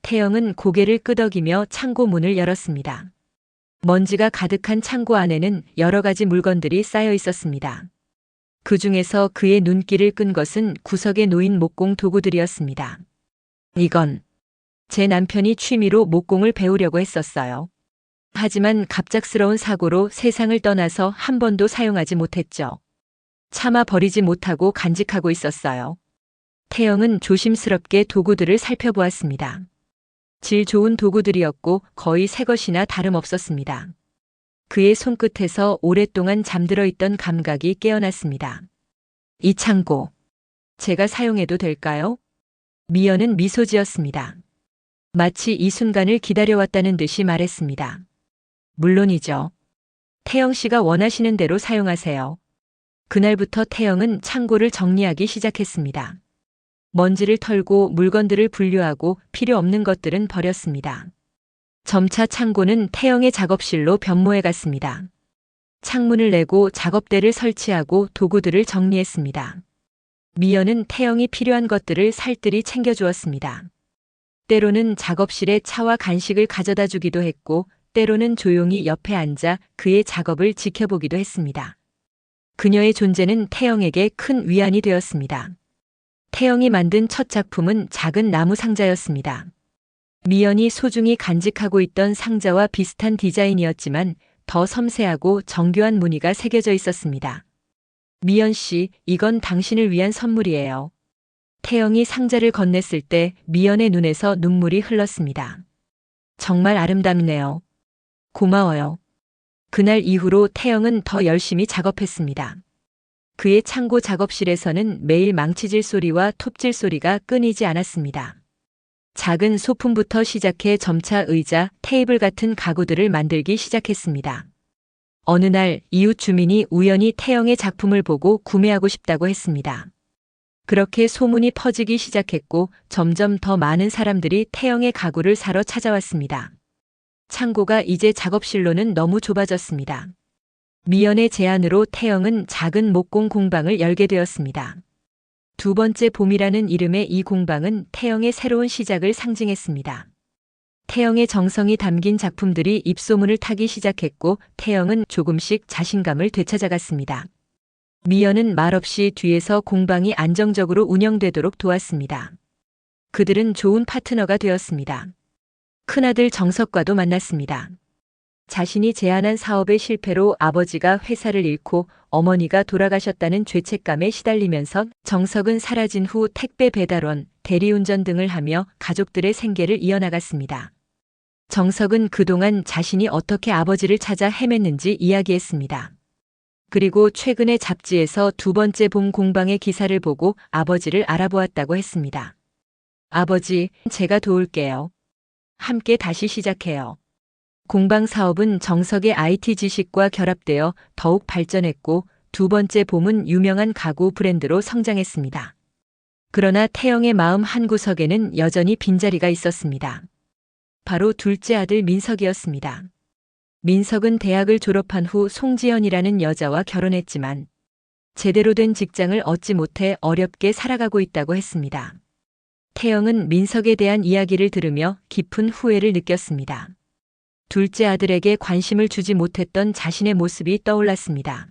태영은 고개를 끄덕이며 창고 문을 열었습니다. 먼지가 가득한 창고 안에는 여러 가지 물건들이 쌓여 있었습니다. 그 중에서 그의 눈길을 끈 것은 구석에 놓인 목공 도구들이었습니다. 이건 제 남편이 취미로 목공을 배우려고 했었어요. 하지만 갑작스러운 사고로 세상을 떠나서 한 번도 사용하지 못했죠. 차마 버리지 못하고 간직하고 있었어요. 태영은 조심스럽게 도구들을 살펴보았습니다. 질 좋은 도구들이었고 거의 새 것이나 다름없었습니다. 그의 손끝에서 오랫동안 잠들어 있던 감각이 깨어났습니다. 이 창고, 제가 사용해도 될까요? 미연은 미소 지었습니다. 마치 이 순간을 기다려왔다는 듯이 말했습니다. 물론이죠. 태영 씨가 원하시는 대로 사용하세요. 그날부터 태영은 창고를 정리하기 시작했습니다. 먼지를 털고 물건들을 분류하고 필요 없는 것들은 버렸습니다. 점차 창고는 태영의 작업실로 변모해 갔습니다. 창문을 내고 작업대를 설치하고 도구들을 정리했습니다. 미연은 태영이 필요한 것들을 살뜰히 챙겨주었습니다. 때로는 작업실에 차와 간식을 가져다 주기도 했고 때로는 조용히 옆에 앉아 그의 작업을 지켜보기도 했습니다. 그녀의 존재는 태영에게 큰 위안이 되었습니다. 태영이 만든 첫 작품은 작은 나무 상자였습니다. 미연이 소중히 간직하고 있던 상자와 비슷한 디자인이었지만 더 섬세하고 정교한 무늬가 새겨져 있었습니다. 미연 씨, 이건 당신을 위한 선물이에요. 태영이 상자를 건넸을 때 미연의 눈에서 눈물이 흘렀습니다. 정말 아름답네요. 고마워요. 그날 이후로 태영은 더 열심히 작업했습니다. 그의 창고 작업실에서는 매일 망치질 소리와 톱질 소리가 끊이지 않았습니다. 작은 소품부터 시작해 점차 의자, 테이블 같은 가구들을 만들기 시작했습니다. 어느 날 이웃 주민이 우연히 태영의 작품을 보고 구매하고 싶다고 했습니다. 그렇게 소문이 퍼지기 시작했고 점점 더 많은 사람들이 태영의 가구를 사러 찾아왔습니다. 창고가 이제 작업실로는 너무 좁아졌습니다. 미연의 제안으로 태영은 작은 목공 공방을 열게 되었습니다. 두 번째 봄이라는 이름의 이 공방은 태영의 새로운 시작을 상징했습니다. 태영의 정성이 담긴 작품들이 입소문을 타기 시작했고 태영은 조금씩 자신감을 되찾아갔습니다. 미연은 말없이 뒤에서 공방이 안정적으로 운영되도록 도왔습니다. 그들은 좋은 파트너가 되었습니다. 큰아들 정석과도 만났습니다. 자신이 제안한 사업의 실패로 아버지가 회사를 잃고 어머니가 돌아가셨다는 죄책감에 시달리면서 정석은 사라진 후 택배 배달원, 대리운전 등을 하며 가족들의 생계를 이어나갔습니다. 정석은 그동안 자신이 어떻게 아버지를 찾아 헤맸는지 이야기했습니다. 그리고 최근에 잡지에서 두 번째 봄 공방의 기사를 보고 아버지를 알아보았다고 했습니다. 아버지, 제가 도울게요. 함께 다시 시작해요. 공방 사업은 정석의 IT 지식과 결합되어 더욱 발전했고 두 번째 봄은 유명한 가구 브랜드로 성장했습니다. 그러나 태영의 마음 한구석에는 여전히 빈자리가 있었습니다. 바로 둘째 아들 민석이었습니다. 민석은 대학을 졸업한 후 송지연이라는 여자와 결혼했지만 제대로 된 직장을 얻지 못해 어렵게 살아가고 있다고 했습니다. 태영은 민석에 대한 이야기를 들으며 깊은 후회를 느꼈습니다. 둘째 아들에게 관심을 주지 못했던 자신의 모습이 떠올랐습니다.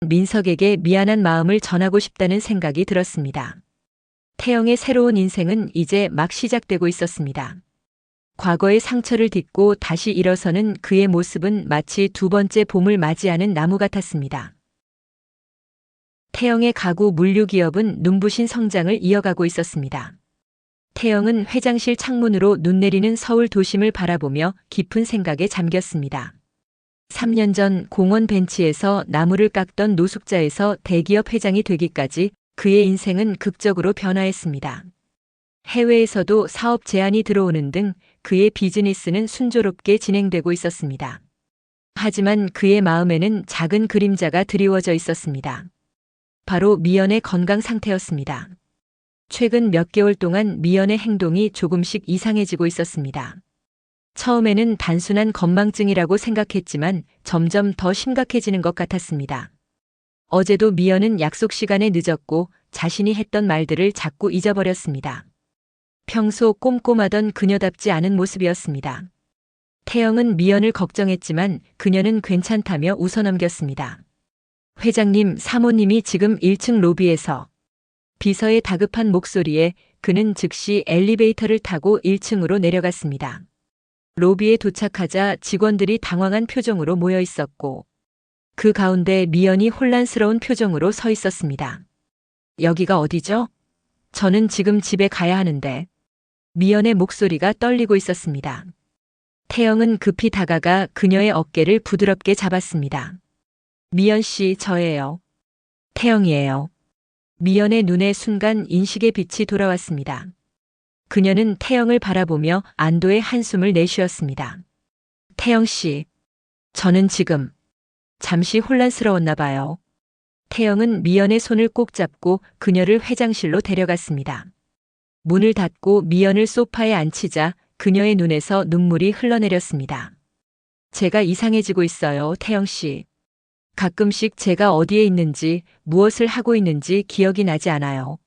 민석에게 미안한 마음을 전하고 싶다는 생각이 들었습니다. 태영의 새로운 인생은 이제 막 시작되고 있었습니다. 과거의 상처를 딛고 다시 일어서는 그의 모습은 마치 두 번째 봄을 맞이하는 나무 같았습니다. 태영의 가구 물류 기업은 눈부신 성장을 이어가고 있었습니다. 태영은 회장실 창문으로 눈 내리는 서울 도심을 바라보며 깊은 생각에 잠겼습니다. 3년 전 공원 벤치에서 나무를 깎던 노숙자에서 대기업 회장이 되기까지 그의 인생은 극적으로 변화했습니다. 해외에서도 사업 제안이 들어오는 등 그의 비즈니스는 순조롭게 진행되고 있었습니다. 하지만 그의 마음에는 작은 그림자가 드리워져 있었습니다. 바로 미연의 건강 상태였습니다. 최근 몇 개월 동안 미연의 행동이 조금씩 이상해지고 있었습니다. 처음에는 단순한 건망증이라고 생각했지만 점점 더 심각해지는 것 같았습니다. 어제도 미연은 약속 시간에 늦었고 자신이 했던 말들을 자꾸 잊어버렸습니다. 평소 꼼꼼하던 그녀답지 않은 모습이었습니다. 태영은 미연을 걱정했지만 그녀는 괜찮다며 웃어넘겼습니다. 회장님, 사모님이 지금 1층 로비에서. 비서의 다급한 목소리에 그는 즉시 엘리베이터를 타고 1층으로 내려갔습니다. 로비에 도착하자 직원들이 당황한 표정으로 모여 있었고 그 가운데 미연이 혼란스러운 표정으로 서 있었습니다. 여기가 어디죠? 저는 지금 집에 가야 하는데. 미연의 목소리가 떨리고 있었습니다. 태영은 급히 다가가 그녀의 어깨를 부드럽게 잡았습니다. 미연 씨, 저예요. 태영이에요. 미연의 눈에 순간 인식의 빛이 돌아왔습니다. 그녀는 태영을 바라보며 안도의 한숨을 내쉬었습니다. 태영 씨, 저는 지금 잠시 혼란스러웠나 봐요. 태영은 미연의 손을 꼭 잡고 그녀를 회장실로 데려갔습니다. 문을 닫고 미연을 소파에 앉히자 그녀의 눈에서 눈물이 흘러내렸습니다. 제가 이상해지고 있어요, 태영 씨. 가끔씩 제가 어디에 있는지, 무엇을 하고 있는지 기억이 나지 않아요.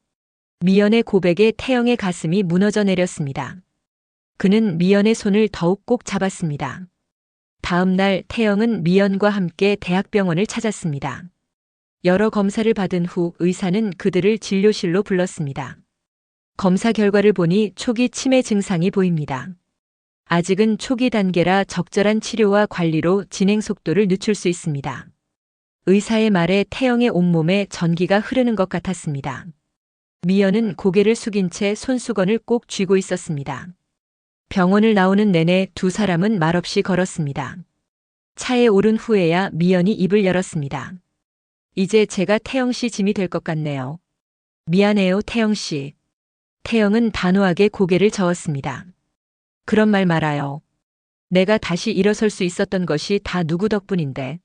미연의 고백에 태영의 가슴이 무너져 내렸습니다. 그는 미연의 손을 더욱 꼭 잡았습니다. 다음 날 태영은 미연과 함께 대학병원을 찾았습니다. 여러 검사를 받은 후 의사는 그들을 진료실로 불렀습니다. 검사 결과를 보니 초기 치매 증상이 보입니다. 아직은 초기 단계라 적절한 치료와 관리로 진행 속도를 늦출 수 있습니다. 의사의 말에 태영의 온몸에 전기가 흐르는 것 같았습니다. 미연은 고개를 숙인 채 손수건을 꼭 쥐고 있었습니다. 병원을 나오는 내내 두 사람은 말없이 걸었습니다. 차에 오른 후에야 미연이 입을 열었습니다. 이제 제가 태영 씨 짐이 될 것 같네요. 미안해요, 태영 씨. 태영은 단호하게 고개를 저었습니다. 그런 말 말아요. 내가 다시 일어설 수 있었던 것이 다 누구 덕분인데.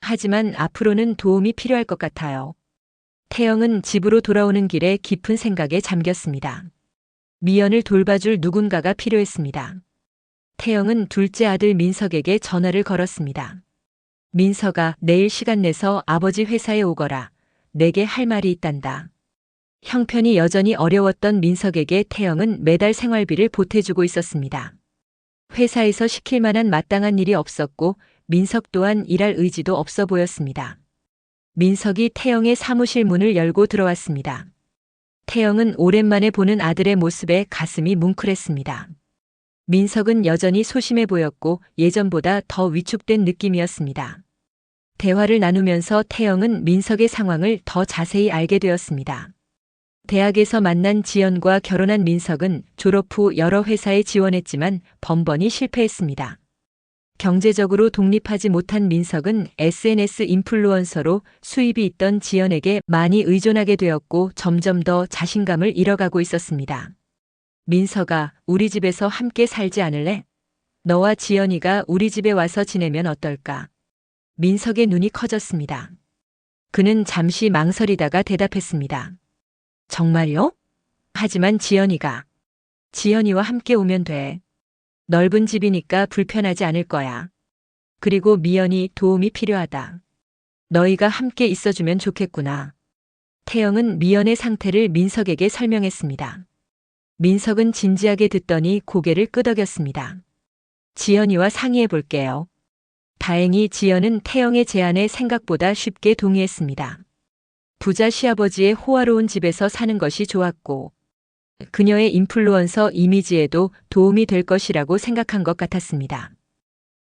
하지만 앞으로는 도움이 필요할 것 같아요. 태영은 집으로 돌아오는 길에 깊은 생각에 잠겼습니다. 미연을 돌봐줄 누군가가 필요했습니다. 태영은 둘째 아들 민석에게 전화를 걸었습니다. 민석아, 내일 시간 내서 아버지 회사에 오거라. 내게 할 말이 있단다. 형편이 여전히 어려웠던 민석에게 태영은 매달 생활비를 보태주고 있었습니다. 회사에서 시킬 만한 마땅한 일이 없었고 민석 또한 일할 의지도 없어 보였습니다. 민석이 태영의 사무실 문을 열고 들어왔습니다. 태영은 오랜만에 보는 아들의 모습에 가슴이 뭉클했습니다. 민석은 여전히 소심해 보였고 예전보다 더 위축된 느낌이었습니다. 대화를 나누면서 태영은 민석의 상황을 더 자세히 알게 되었습니다. 대학에서 만난 지연과 결혼한 민석은 졸업 후 여러 회사에 지원했지만 번번이 실패했습니다. 경제적으로 독립하지 못한 민석은 SNS 인플루언서로 수입이 있던 지연에게 많이 의존하게 되었고 점점 더 자신감을 잃어가고 있었습니다. 민석아, 우리 집에서 함께 살지 않을래? 너와 지연이가 우리 집에 와서 지내면 어떨까? 민석의 눈이 커졌습니다. 그는 잠시 망설이다가 대답했습니다. 정말요? 하지만 지연이와 함께 오면 돼. 넓은 집이니까 불편하지 않을 거야. 그리고 미연이 도움이 필요하다. 너희가 함께 있어주면 좋겠구나. 태영은 미연의 상태를 민석에게 설명했습니다. 민석은 진지하게 듣더니 고개를 끄덕였습니다. 지연이와 상의해 볼게요. 다행히 지연은 태영의 제안에 생각보다 쉽게 동의했습니다. 부자 시아버지의 호화로운 집에서 사는 것이 좋았고 그녀의 인플루언서 이미지에도 도움이 될 것이라고 생각한 것 같았습니다.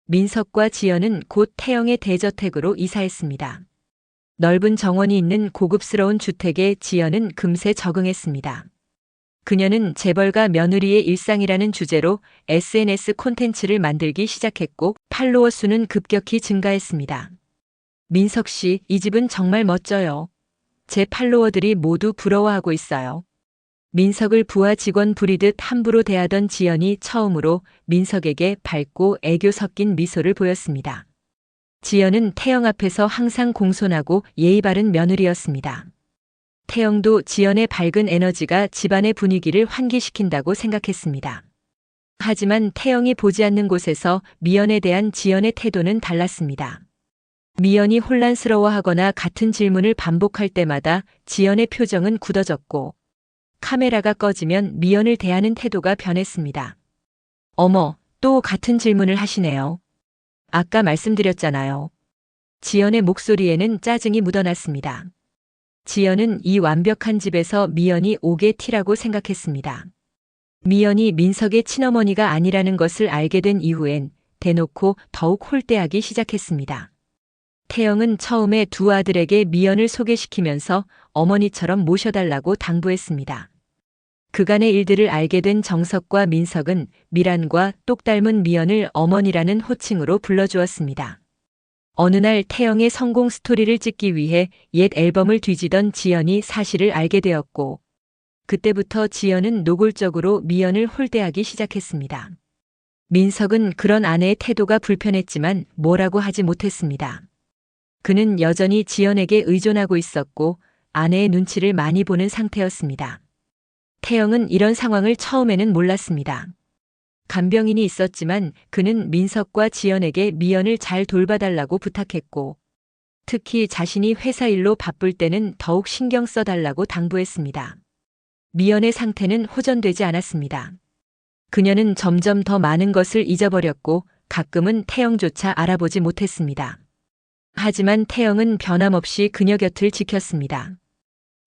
민석과 지연은 곧 태영의 대저택으로 이사했습니다. 넓은 정원이 있는 고급스러운 주택에 지연은 금세 적응했습니다. 그녀는 재벌가 며느리의 일상이라는 주제로 SNS 콘텐츠를 만들기 시작했고 팔로워 수는 급격히 증가했습니다. 민석 씨, 이 집은 정말 멋져요. 제 팔로워들이 모두 부러워하고 있어요. 민석을 부하 직원 부리듯 함부로 대하던 지연이 처음으로 민석에게 밝고 애교 섞인 미소를 보였습니다. 지연은 태영 앞에서 항상 공손하고 예의 바른 며느리였습니다. 태영도 지연의 밝은 에너지가 집안의 분위기를 환기시킨다고 생각했습니다. 하지만 태영이 보지 않는 곳에서 미연에 대한 지연의 태도는 달랐습니다. 미연이 혼란스러워하거나 같은 질문을 반복할 때마다 지연의 표정은 굳어졌고 카메라가 꺼지면 미연을 대하는 태도가 변했습니다. 어머, 또 같은 질문을 하시네요. 아까 말씀드렸잖아요. 지연의 목소리에는 짜증이 묻어났습니다. 지연은 이 완벽한 집에서 미연이 옥의 티라고 생각했습니다. 미연이 민석의 친어머니가 아니라는 것을 알게 된 이후엔 대놓고 더욱 홀대하기 시작했습니다. 태영은 처음에 두 아들에게 미연을 소개시키면서 어머니처럼 모셔달라고 당부했습니다. 그간의 일들을 알게 된 정석과 민석은 미란과 똑 닮은 미연을 어머니라는 호칭으로 불러주었습니다. 어느 날 태영의 성공 스토리를 찍기 위해 옛 앨범을 뒤지던 지연이 사실을 알게 되었고, 그때부터 지연은 노골적으로 미연을 홀대하기 시작했습니다. 민석은 그런 아내의 태도가 불편했지만 뭐라고 하지 못했습니다. 그는 여전히 지연에게 의존하고 있었고 아내의 눈치를 많이 보는 상태였습니다. 태영은 이런 상황을 처음에는 몰랐습니다. 간병인이 있었지만 그는 민석과 지연에게 미연을 잘 돌봐달라고 부탁했고 특히 자신이 회사 일로 바쁠 때는 더욱 신경 써달라고 당부했습니다. 미연의 상태는 호전되지 않았습니다. 그녀는 점점 더 많은 것을 잊어버렸고 가끔은 태영조차 알아보지 못했습니다. 하지만 태영은 변함없이 그녀 곁을 지켰습니다.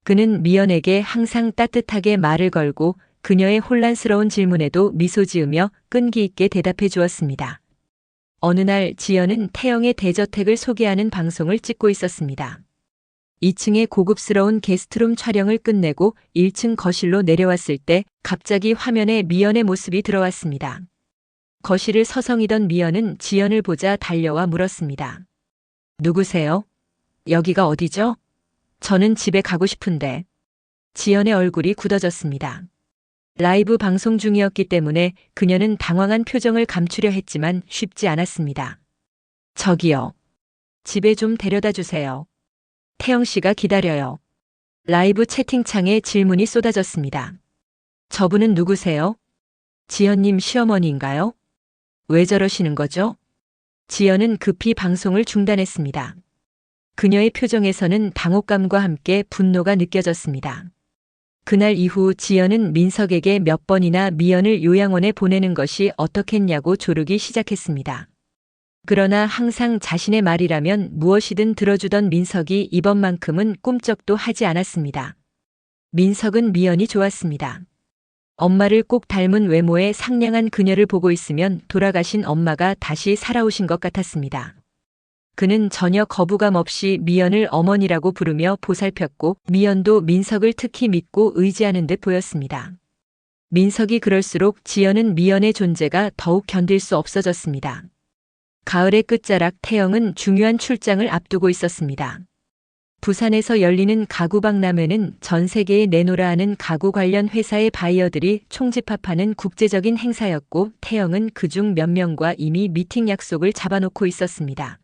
그는 미연에게 항상 따뜻하게 말을 걸고 그녀의 혼란스러운 질문에도 미소 지으며 끈기 있게 대답해 주었습니다. 어느 날 지연은 태영의 대저택을 소개하는 방송을 찍고 있었습니다. 2층의 고급스러운 게스트룸 촬영을 끝내고 1층 거실로 내려왔을 때 갑자기 화면에 미연의 모습이 들어왔습니다. 거실을 서성이던 미연은 지연을 보자 달려와 물었습니다. 누구세요? 여기가 어디죠? 저는 집에 가고 싶은데. 지연의 얼굴이 굳어졌습니다. 라이브 방송 중이었기 때문에 그녀는 당황한 표정을 감추려 했지만 쉽지 않았습니다. 저기요. 집에 좀 데려다 주세요. 태영 씨가 기다려요. 라이브 채팅창에 질문이 쏟아졌습니다. 저분은 누구세요? 지연님 시어머니인가요? 왜 저러시는 거죠? 지연은 급히 방송을 중단했습니다. 그녀의 표정에서는 당혹감과 함께 분노가 느껴졌습니다. 그날 이후 지연은 민석에게 몇 번이나 미연을 요양원에 보내는 것이 어떻겠냐고 조르기 시작했습니다. 그러나 항상 자신의 말이라면 무엇이든 들어주던 민석이 이번만큼은 꿈쩍도 하지 않았습니다. 민석은 미연이 좋았습니다. 엄마를 꼭 닮은 외모의 상냥한 그녀를 보고 있으면 돌아가신 엄마가 다시 살아오신 것 같았습니다. 그는 전혀 거부감 없이 미연을 어머니라고 부르며 보살폈고 미연도 민석을 특히 믿고 의지하는 듯 보였습니다. 민석이 그럴수록 지연은 미연의 존재가 더욱 견딜 수 없어졌습니다. 가을의 끝자락 태영은 중요한 출장을 앞두고 있었습니다. 부산에서 열리는 가구박람회는 전 세계에 내놓으라 하는 가구 관련 회사의 바이어들이 총집합하는 국제적인 행사였고 태영은 그중 몇 명과 이미 미팅 약속을 잡아놓고 있었습니다.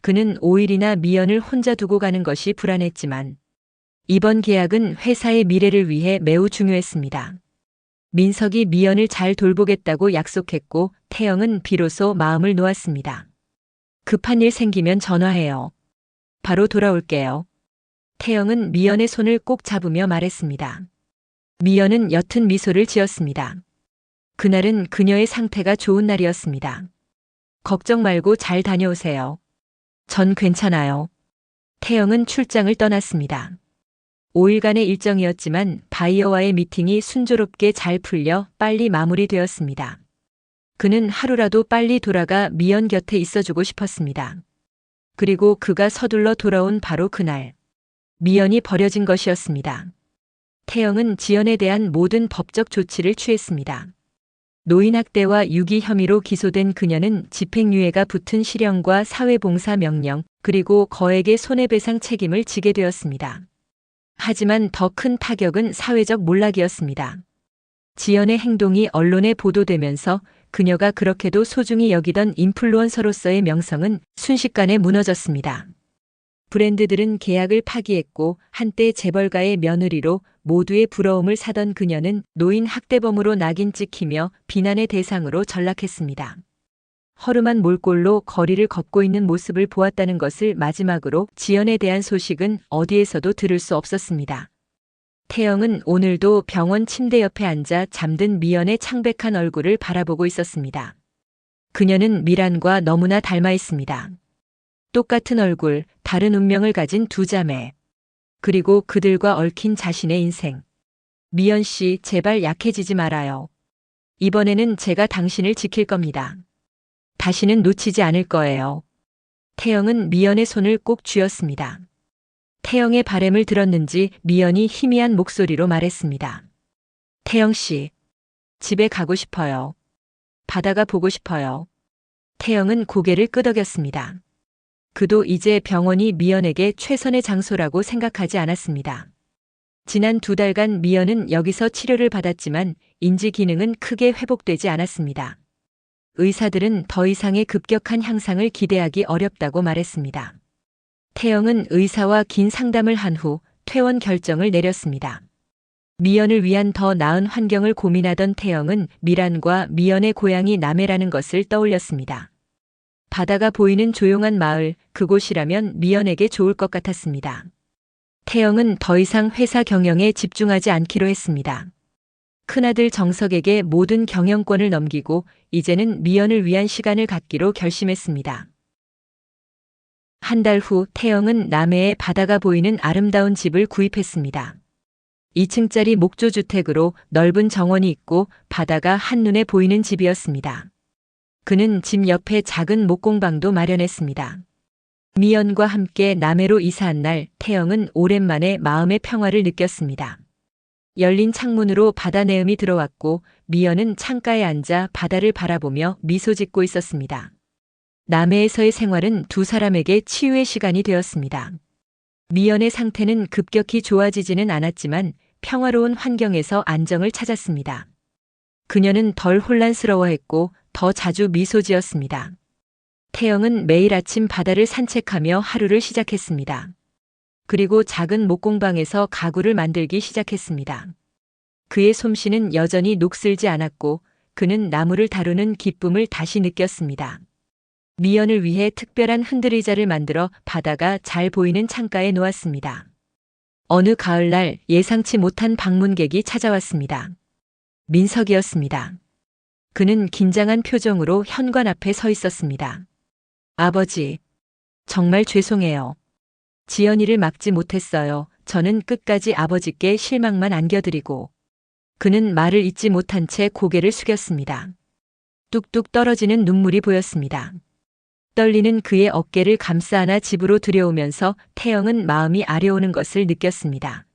그는 5일이나 미연을 혼자 두고 가는 것이 불안했지만 이번 계약은 회사의 미래를 위해 매우 중요했습니다. 민석이 미연을 잘 돌보겠다고 약속했고 태영은 비로소 마음을 놓았습니다. 급한 일 생기면 전화해요. 바로 돌아올게요. 태영은 미연의 손을 꼭 잡으며 말했습니다. 미연은 옅은 미소를 지었습니다. 그날은 그녀의 상태가 좋은 날이었습니다. 걱정 말고 잘 다녀오세요. 전 괜찮아요. 태영은 출장을 떠났습니다. 5일간의 일정이었지만 바이어와의 미팅이 순조롭게 잘 풀려 빨리 마무리되었습니다. 그는 하루라도 빨리 돌아가 미연 곁에 있어주고 싶었습니다. 그리고 그가 서둘러 돌아온 바로 그날, 미연이 버려진 것이었습니다. 태영은 지연에 대한 모든 법적 조치를 취했습니다. 노인학대와 유기 혐의로 기소된 그녀는 집행유예가 붙은 실형과 사회봉사 명령, 그리고 거액의 손해배상 책임을 지게 되었습니다. 하지만 더 큰 타격은 사회적 몰락이었습니다. 지연의 행동이 언론에 보도되면서 그녀가 그렇게도 소중히 여기던 인플루언서로서의 명성은 순식간에 무너졌습니다. 브랜드들은 계약을 파기했고 한때 재벌가의 며느리로 모두의 부러움을 사던 그녀는 노인 학대범으로 낙인 찍히며 비난의 대상으로 전락했습니다. 허름한 몰골로 거리를 걷고 있는 모습을 보았다는 것을 마지막으로 지연에 대한 소식은 어디에서도 들을 수 없었습니다. 태영은 오늘도 병원 침대 옆에 앉아 잠든 미연의 창백한 얼굴을 바라보고 있었습니다. 그녀는 미란과 너무나 닮아 있습니다. 똑같은 얼굴, 다른 운명을 가진 두 자매. 그리고 그들과 얽힌 자신의 인생. 미연 씨, 제발 약해지지 말아요. 이번에는 제가 당신을 지킬 겁니다. 다시는 놓치지 않을 거예요. 태영은 미연의 손을 꼭 쥐었습니다. 태영의 바램을 들었는지 미연이 희미한 목소리로 말했습니다. 태영 씨, 집에 가고 싶어요. 바다가 보고 싶어요. 태영은 고개를 끄덕였습니다. 그도 이제 병원이 미연에게 최선의 장소라고 생각하지 않았습니다. 지난 2달간 미연은 여기서 치료를 받았지만 인지 기능은 크게 회복되지 않았습니다. 의사들은 더 이상의 급격한 향상을 기대하기 어렵다고 말했습니다. 태영은 의사와 긴 상담을 한 후 퇴원 결정을 내렸습니다. 미연을 위한 더 나은 환경을 고민하던 태영은 미란과 미연의 고향이 남해라는 것을 떠올렸습니다. 바다가 보이는 조용한 마을, 그곳이라면 미연에게 좋을 것 같았습니다. 태영은 더 이상 회사 경영에 집중하지 않기로 했습니다. 큰아들 정석에게 모든 경영권을 넘기고 이제는 미연을 위한 시간을 갖기로 결심했습니다. 한 달 후 태영은 남해에 바다가 보이는 아름다운 집을 구입했습니다. 2층짜리 목조주택으로 넓은 정원이 있고 바다가 한눈에 보이는 집이었습니다. 그는 집 옆에 작은 목공방도 마련했습니다. 미연과 함께 남해로 이사한 날 태영은 오랜만에 마음의 평화를 느꼈습니다. 열린 창문으로 바다 내음이 들어왔고 미연은 창가에 앉아 바다를 바라보며 미소 짓고 있었습니다. 남해에서의 생활은 두 사람에게 치유의 시간이 되었습니다. 미연의 상태는 급격히 좋아지지는 않았지만 평화로운 환경에서 안정을 찾았습니다. 그녀는 덜 혼란스러워했고 더 자주 미소 지었습니다. 태영은 매일 아침 바다를 산책하며 하루를 시작했습니다. 그리고 작은 목공방에서 가구를 만들기 시작했습니다. 그의 솜씨는 여전히 녹슬지 않았고 그는 나무를 다루는 기쁨을 다시 느꼈습니다. 미연을 위해 특별한 흔들의자를 만들어 바다가 잘 보이는 창가에 놓았습니다. 어느 가을날 예상치 못한 방문객이 찾아왔습니다. 민석이었습니다. 그는 긴장한 표정으로 현관 앞에 서 있었습니다. 아버지, 정말 죄송해요. 지연이를 막지 못했어요. 저는 끝까지 아버지께 실망만 안겨드리고. 그는 말을 잇지 못한 채 고개를 숙였습니다. 뚝뚝 떨어지는 눈물이 보였습니다. 떨리는 그의 어깨를 감싸 안아 집으로 들여오면서 태영은 마음이 아려오는 것을 느꼈습니다.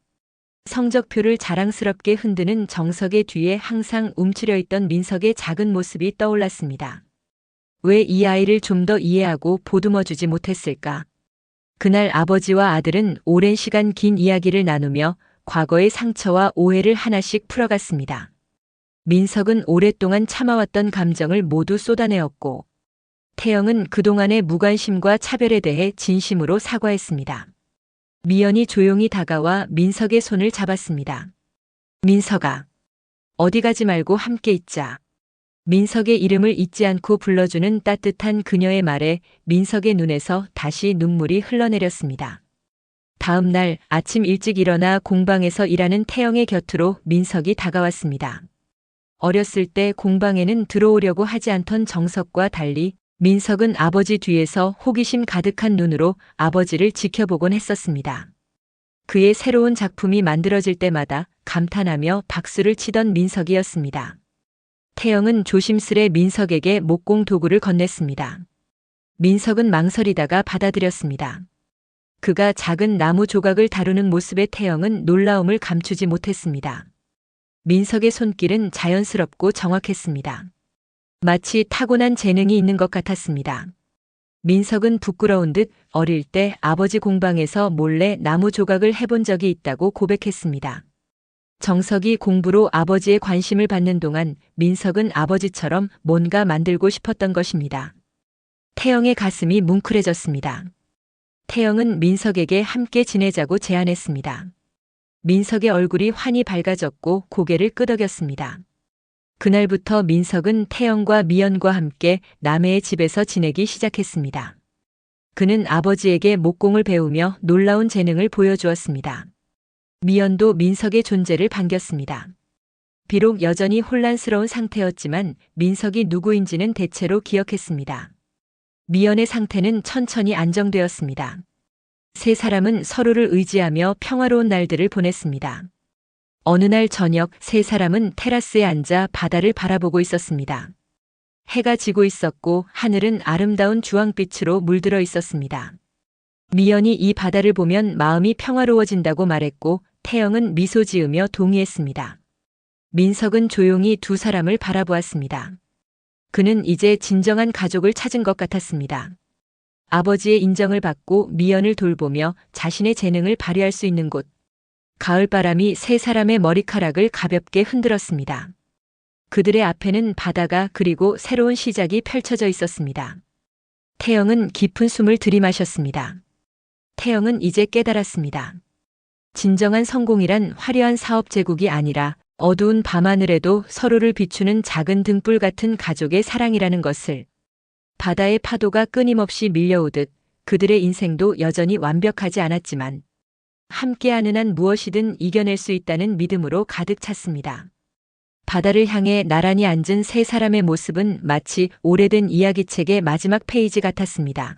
성적표를 자랑스럽게 흔드는 정석의 뒤에 항상 움츠려 있던 민석의 작은 모습이 떠올랐습니다. 왜 이 아이를 좀 더 이해하고 보듬어주지 못했을까? 그날 아버지와 아들은 오랜 시간 긴 이야기를 나누며 과거의 상처와 오해를 하나씩 풀어갔습니다. 민석은 오랫동안 참아왔던 감정을 모두 쏟아내었고 태영은 그동안의 무관심과 차별에 대해 진심으로 사과했습니다. 미연이 조용히 다가와 민석의 손을 잡았습니다. 민석아, 어디 가지 말고 함께 있자. 민석의 이름을 잊지 않고 불러주는 따뜻한 그녀의 말에 민석의 눈에서 다시 눈물이 흘러내렸습니다. 다음 날 아침 일찍 일어나 공방에서 일하는 태영의 곁으로 민석이 다가왔습니다. 어렸을 때 공방에는 들어오려고 하지 않던 정석과 달리 민석은 아버지 뒤에서 호기심 가득한 눈으로 아버지를 지켜보곤 했었습니다. 그의 새로운 작품이 만들어질 때마다 감탄하며 박수를 치던 민석이었습니다. 태영은 조심스레 민석에게 목공 도구를 건넸습니다. 민석은 망설이다가 받아들였습니다. 그가 작은 나무 조각을 다루는 모습에 태영은 놀라움을 감추지 못했습니다. 민석의 손길은 자연스럽고 정확했습니다. 마치 타고난 재능이 있는 것 같았습니다. 민석은 부끄러운 듯 어릴 때 아버지 공방에서 몰래 나무 조각을 해본 적이 있다고 고백했습니다. 정석이 공부로 아버지의 관심을 받는 동안 민석은 아버지처럼 뭔가 만들고 싶었던 것입니다. 태영의 가슴이 뭉클해졌습니다. 태영은 민석에게 함께 지내자고 제안했습니다. 민석의 얼굴이 환히 밝아졌고 고개를 끄덕였습니다. 그날부터 민석은 태영과 미연과 함께 남해의 집에서 지내기 시작했습니다. 그는 아버지에게 목공을 배우며 놀라운 재능을 보여주었습니다. 미연도 민석의 존재를 반겼습니다. 비록 여전히 혼란스러운 상태였지만 민석이 누구인지는 대체로 기억했습니다. 미연의 상태는 천천히 안정되었습니다. 세 사람은 서로를 의지하며 평화로운 날들을 보냈습니다. 어느 날 저녁 세 사람은 테라스에 앉아 바다를 바라보고 있었습니다. 해가 지고 있었고 하늘은 아름다운 주황빛으로 물들어 있었습니다. 미연이 이 바다를 보면 마음이 평화로워진다고 말했고 태영은 미소 지으며 동의했습니다. 민석은 조용히 두 사람을 바라보았습니다. 그는 이제 진정한 가족을 찾은 것 같았습니다. 아버지의 인정을 받고 미연을 돌보며 자신의 재능을 발휘할 수 있는 곳. 가을바람이 세 사람의 머리카락을 가볍게 흔들었습니다. 그들의 앞에는 바다가 그리고 새로운 시작이 펼쳐져 있었습니다. 태영은 깊은 숨을 들이마셨습니다. 태영은 이제 깨달았습니다. 진정한 성공이란 화려한 사업 제국이 아니라 어두운 밤하늘에도 서로를 비추는 작은 등불 같은 가족의 사랑이라는 것을. 바다의 파도가 끊임없이 밀려오듯 그들의 인생도 여전히 완벽하지 않았지만 함께하는 한 무엇이든 이겨낼 수 있다는 믿음으로 가득 찼습니다. 바다를 향해 나란히 앉은 세 사람의 모습은 마치 오래된 이야기책의 마지막 페이지 같았습니다.